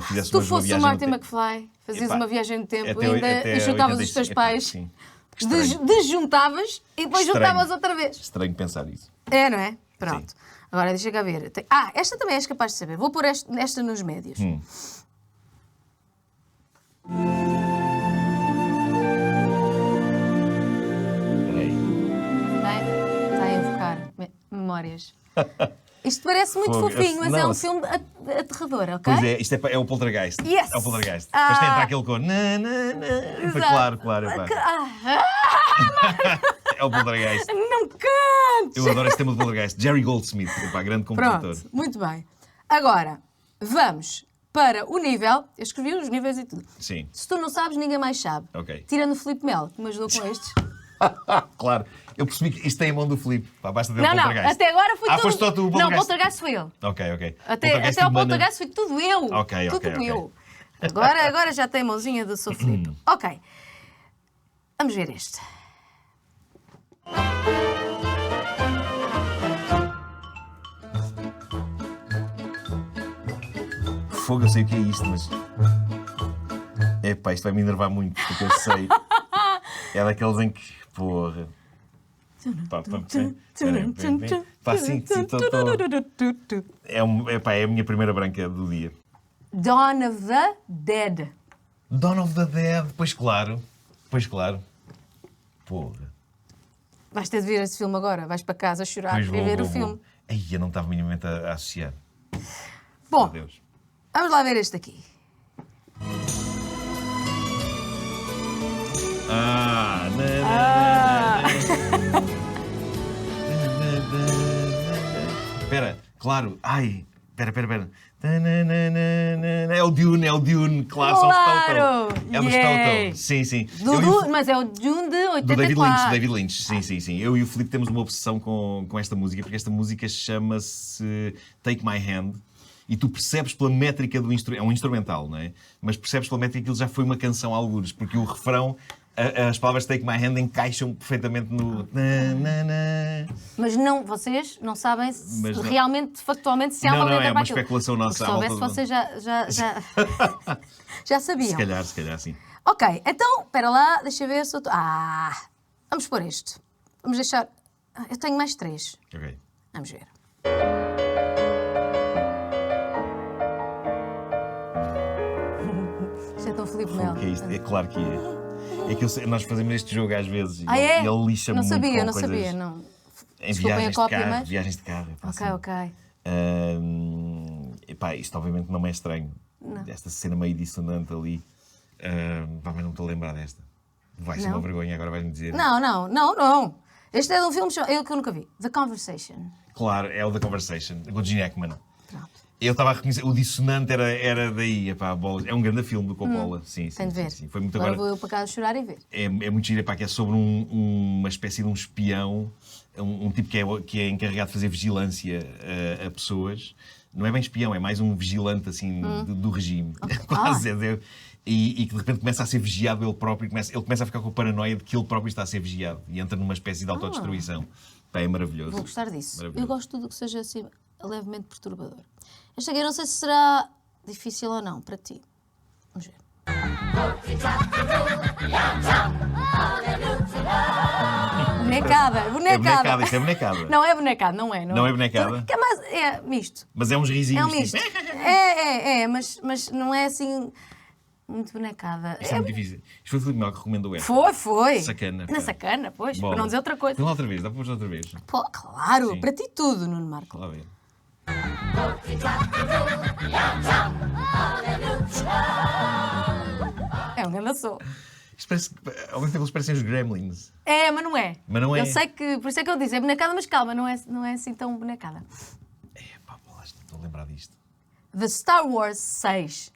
fizesse Se tu uma fosses o viagem Martin no tempo- McFly, fazias Epá, uma viagem no tempo até e ainda juntavas os 85, teus pais, sim. Que estranho. desjuntavas e depois Estranho. juntavas outra vez. Estranho pensar isso. É, não é? Pronto. Agora deixa cá ver. Esta também és capaz de saber. Vou pôr esta nos médios. Espera aí. Está a invocar memórias. Isto parece muito Fogo. fofinho, mas é Não, um filme aterrador, ok? Pois é, isto é o Poltergeist. Yes! É o Poltergeist. Ah. Depois tem entrar aquele cor. Foi Exato. claro. Epá. Ah, É o Poltergeist. não cantes! Eu adoro esse tema do Poltergeist. Jerry Goldsmith, epá, grande compositor. Pronto, muito bem. Agora, vamos para o nível. Eu escrevi os níveis e tudo. Sim, Se tu não sabes, ninguém mais sabe. Ok. Tirando o Filipe Melo, que me ajudou com estes. claro. Eu percebi que isto tem a mão do Filipe. Pá, basta ter o Não, Poltergeist. até agora foi tudo. foste só tu o Não, o Poltergeist. Poltergeist foi ele. Ok. Até Poltergeist ao humana. Poltergeist foi tudo eu. Ok. Tudo eu. Agora já tem a mãozinha do seu Filipe. Ok. Vamos ver este. Fogo, eu sei o que é isto, mas. Epá, isto vai me enervar muito, porque eu sei. É daqueles em que. Porra. Pá, sim, é a minha primeira branca do dia. Dawn of the Dead. Dawn of the Dead, pois claro. Porra. Vais ter de ver esse filme agora. Vais para casa chorar Pois e ver o filme. vou. Ai, eu não estava minimamente a associar. Bom, Meu Deus. vamos lá ver este aqui. Espera, claro. Ai, espera. É o Dune, claro, são os Claro! Toto. É dos Yay! Toto. Sim. Mas é o Dune de 84. Do David Lynch, sim. Eu e o Filipe temos uma obsessão com esta música, porque esta música chama-se Take My Hand. E tu percebes pela métrica do instrumento, é um instrumental, não é? Mas percebes pela métrica que ele já foi uma canção a algures, porque o refrão, as palavras Take My Hand encaixam perfeitamente no... Mas não, vocês não sabem Mas não. realmente, factualmente, se há uma Não, letra é para uma aquilo. especulação nossa. Se soubesse, vocês já sabiam. Se calhar, sim. Ok, então, espera lá, deixa eu ver se eu estou... vamos pôr este. Vamos deixar... Eu tenho mais 3. Ok. Vamos ver. Isto é tão Filipe Melo. O que é isto? É claro que é. É que nós fazemos este jogo às vezes e É? ele lixa-me Não muito sabia, com não coisas... sabia, não. Em Desculpem a cópia, mas... viagens de carro. É fácil. Ok. Epá, isto obviamente não me é estranho. Não. Esta cena meio dissonante ali. Mas não estou a lembrar desta. Vai ser Não? uma vergonha, agora vais-me dizer. Não. Este é de um filme que eu nunca vi. The Conversation. Claro, é o The Conversation, com o Gene Hackman. Pronto. Eu estava a reconhecer, o dissonante era daí. Epá, é um grande filme do Coppola. Sim. Tem de ver. Sim. Foi muito Agora agora. vou eu para casa chorar e ver. É muito giro, epá, que é sobre uma espécie de um espião, um tipo que é encarregado de fazer vigilância a pessoas. Não é bem espião, é mais um vigilante assim do regime. Quase. E que de repente começa a ser vigiado ele próprio, ele começa a ficar com a paranoia de que ele próprio está a ser vigiado e entra numa espécie de autodestruição. Pá, é maravilhoso. Vou gostar disso. Maravilhoso. Eu gosto de tudo que seja assim levemente perturbador. Esta aqui eu não sei se será difícil ou não para ti. Vamos ver. Bonecada. É bonecada, isto é bonecada. Não é bonecada, não é. Não é bonecada? É, mais, é misto. Mas é uns É risinhos. um misto. Tipo, Mas não é assim muito bonecada. isto é muito difícil. Isto foi o Filipe Melo que recomendou esta. Foi. Sacana, Na pá. sacana, pois. Bola. Para não dizer outra coisa. Põe lá outra vez, dá para pôr outra vez. Pô, claro, Sim. para ti tudo, Nuno Marco. Lá ver. É um grande som. Isto parece, ao mesmo tempo eles parecem os Gremlins. É, mas não é. Mas não é. Eu sei que, por isso é que eu disse, é bonecada, mas calma, não é assim tão bonecada. Pá, bolas, não estou a lembrar disto. The Star Wars 6.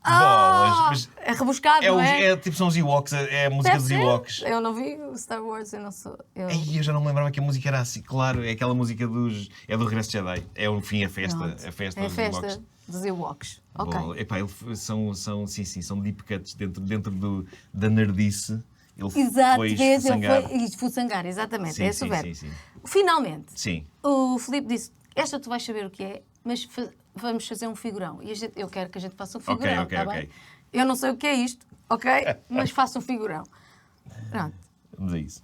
Bolas, mas É rebuscado, não é? tipo, são os Ewoks, é a música Deve dos ser. Ewoks. Eu não vi o Star Wars, eu não sou... Ei, eu já não me lembrava que a música era assim. Claro, é aquela música dos... É do Regresso de Jedi. É o fim, a festa. Pronto. A festa É a dos festa Ewoks. dos Ewoks. Ok. Bom, epá, são deep cuts dentro da nerdice. Ele Exato, foi ele esfuçangar. foi esfuçangar, exatamente, Sim, é esse sim, o verbo. sim. Finalmente, Sim. o Filipe disse, esta tu vais saber o que é, mas vamos fazer um figurão. E eu quero que a gente faça um figurão, Ok, tá ok. bem? Eu não sei o que é isto, ok? Mas faça um figurão. Pronto. Vamos a isso.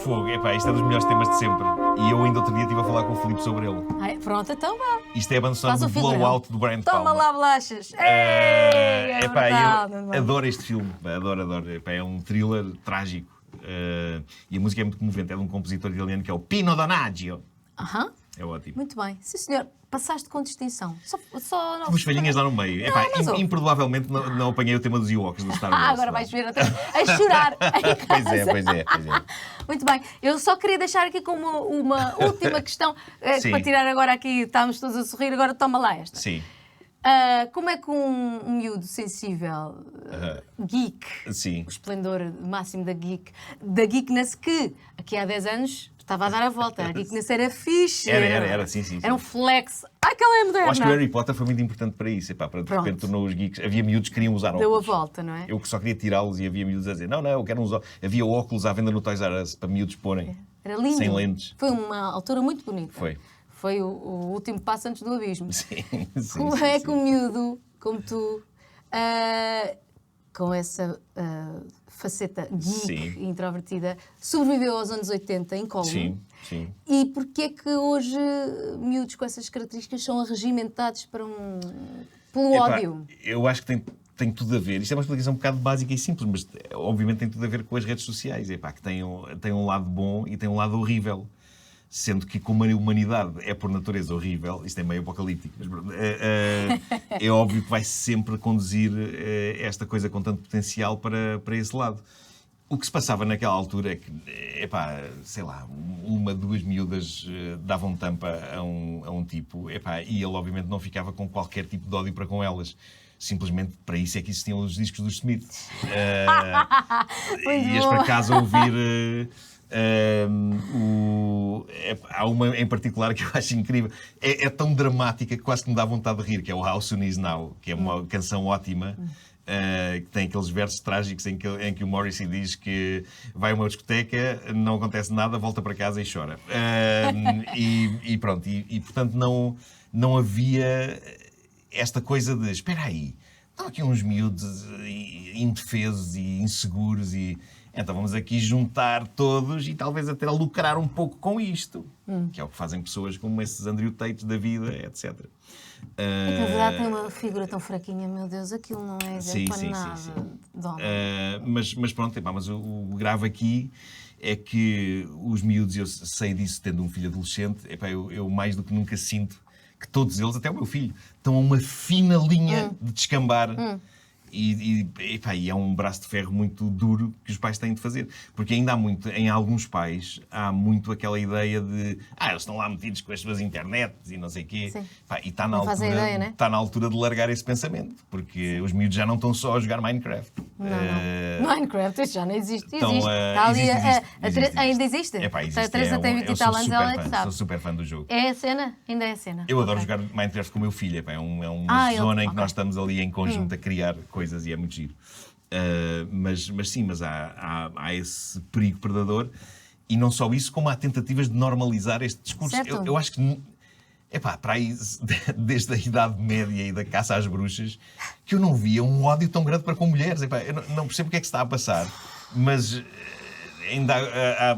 Fogo, epá, isto é dos melhores temas de sempre. E eu ainda outro dia estive a falar com o Filipe sobre ele. Ai, pronto, então vá. Isto é a banda sonora Faz do um figurão. Blowout do Brian De Toma Palma. lá bolachas. Ei, é Epá, brutal, eu não é? adoro este filme. Adoro. Epá, é um thriller trágico. E a música é muito comovente. É de um compositor italiano que é o Pino Donaggio. Aham. É ótimo. Muito bem. Sim, senhor. Passaste com distinção. Só não... Umas falhinhas lá no meio. Não, Epá, mas ouve. imperdoavelmente não apanhei o tema dos Ewoks do Star Wars. Agora vais ver outra vez a chorar em casa. Pois é. Muito bem. Eu só queria deixar aqui como uma última questão, Sim. para tirar agora aqui, estamos todos a sorrir, agora toma lá esta. Sim. Como é que um miúdo sensível, geek, Sim. o esplendor máximo da geekness que aqui há 10 anos estava a dar a volta, a geekness era fixe. Era, sim. Era um flex. Ai, que ela é moderna. Eu acho que o Harry Potter foi muito importante para isso. Epá, para de Pronto. repente tornou os geeks. Havia miúdos que queriam usar Deu a óculos. volta, não é? Eu que só queria tirá-los e havia miúdos a dizer: não, eu quero uns óculos. Havia óculos à venda no Toys R Us para miúdos porem. Era lindo. Sem lentes. Foi uma altura muito bonita. Foi. foi o último passo antes do abismo. Sim, Como é que um miúdo como tu, com essa faceta geek Sim. e introvertida, sobreviveu aos anos 80 em Colum? Sim, sim. E porquê é que hoje miúdos com essas características são arregimentados pelo Epá, ódio? eu acho que tem tudo a ver. Isto é uma explicação um bocado básica e simples, mas obviamente tem tudo a ver com as redes sociais. Epá, que tem um lado bom e tem um lado horrível. Sendo que, como a humanidade é por natureza horrível, isto é meio apocalíptico, mas é óbvio que vai sempre conduzir esta coisa com tanto potencial para esse lado. O que se passava naquela altura é que, epá, sei lá, 1, 2 miúdas davam tampa a um tipo, epá, e ele obviamente não ficava com qualquer tipo de ódio para com elas. Simplesmente para isso é que existiam os discos dos Smiths. Ias para casa ouvir... há uma em particular que eu acho incrível. É tão dramática que quase que me dá vontade de rir, que é o How Soon Is Now, que é uma canção ótima. Que tem aqueles versos trágicos em que o Morrissey diz que vai a uma discoteca, não acontece nada, volta para casa e chora. E pronto, e portanto não havia esta coisa de espera aí, estão aqui uns miúdos indefesos e inseguros e então vamos aqui juntar todos e talvez até lucrar um pouco com isto, que é o que fazem pessoas como esses Andrew Tates da vida, etc. É que na verdade tem uma figura tão fraquinha, meu Deus, aquilo não é Sim, para sim, nada sim. de homem. Mas pronto, epá, mas o grave aqui é que os miúdos, eu sei disso tendo um filho adolescente, epá, eu mais do que nunca sinto que todos eles, até o meu filho, estão a uma fina linha de descambar. E é um braço de ferro muito duro que os pais têm de fazer. Porque ainda há muito, em alguns pais, há muito aquela ideia de eles estão lá metidos com as suas internets e não sei o quê. Pá, e está na, está na altura de largar esse pensamento. Porque os miúdos já não estão só a jogar Minecraft. Não. Minecraft isso já não existe. Então, Está ali existe. Ainda existe? Epá, existe. A Teresa tem 20 e tal anos, ela é que sabe. Sou super fã do jogo. É a cena? Ainda é a cena. Eu adoro jogar Minecraft com o meu filho. Epá, é uma zona em que nós estamos ali em conjunto a criar coisas e é muito giro. Mas há esse perigo predador e não só isso, como há tentativas de normalizar este discurso. Eu acho que para aí, desde a Idade Média e da caça às bruxas, que eu não via um ódio tão grande para com mulheres. Eu não percebo o que é que se está a passar, mas ainda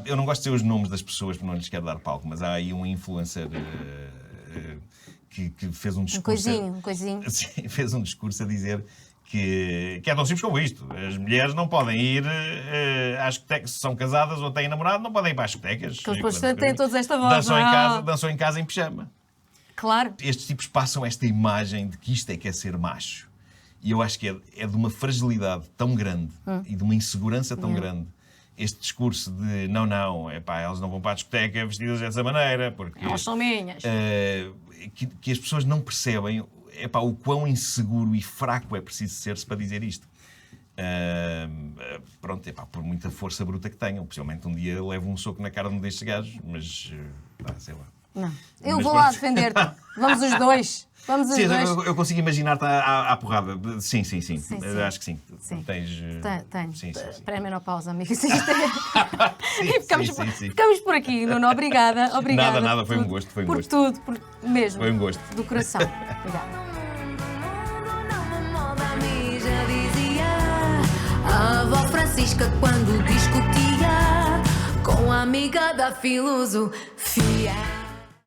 eu não gosto de dizer os nomes das pessoas porque não lhes quero dar palco, mas há aí um influencer que fez um discurso. Um coisinho. Sim, fez um discurso a dizer que é tão simples como isto. As mulheres não podem ir às discotecas, se são casadas ou têm namorado, não podem ir para as discotecas. Que depois têm todos esta voz. Dançam em casa em pijama. Claro. Estes tipos passam esta imagem de que isto é que é ser macho. E eu acho que é de uma fragilidade tão grande e de uma insegurança tão grande este discurso de não, elas não vão para a discoteca vestidas dessa maneira, porque... Elas são minhas. Que as pessoas não percebem o quão inseguro e fraco é preciso ser-se para dizer isto. Por muita força bruta que tenham. Possivelmente um dia levo um soco na cara de um destes gajos, mas sei lá. Não. Eu vou lá defender-te. Vamos os dois. Sim, eu consigo imaginar-te à porrada. Sim. Acho que sim. Tenho. Sim. Pré-menopausa, amigo. E ficamos por aqui, Nuno. Obrigada. Nada. Foi um gosto. Por tudo. Mesmo. Foi um gosto. Do coração. Obrigada. A avó Francisca quando discutia com a amiga da filosofia.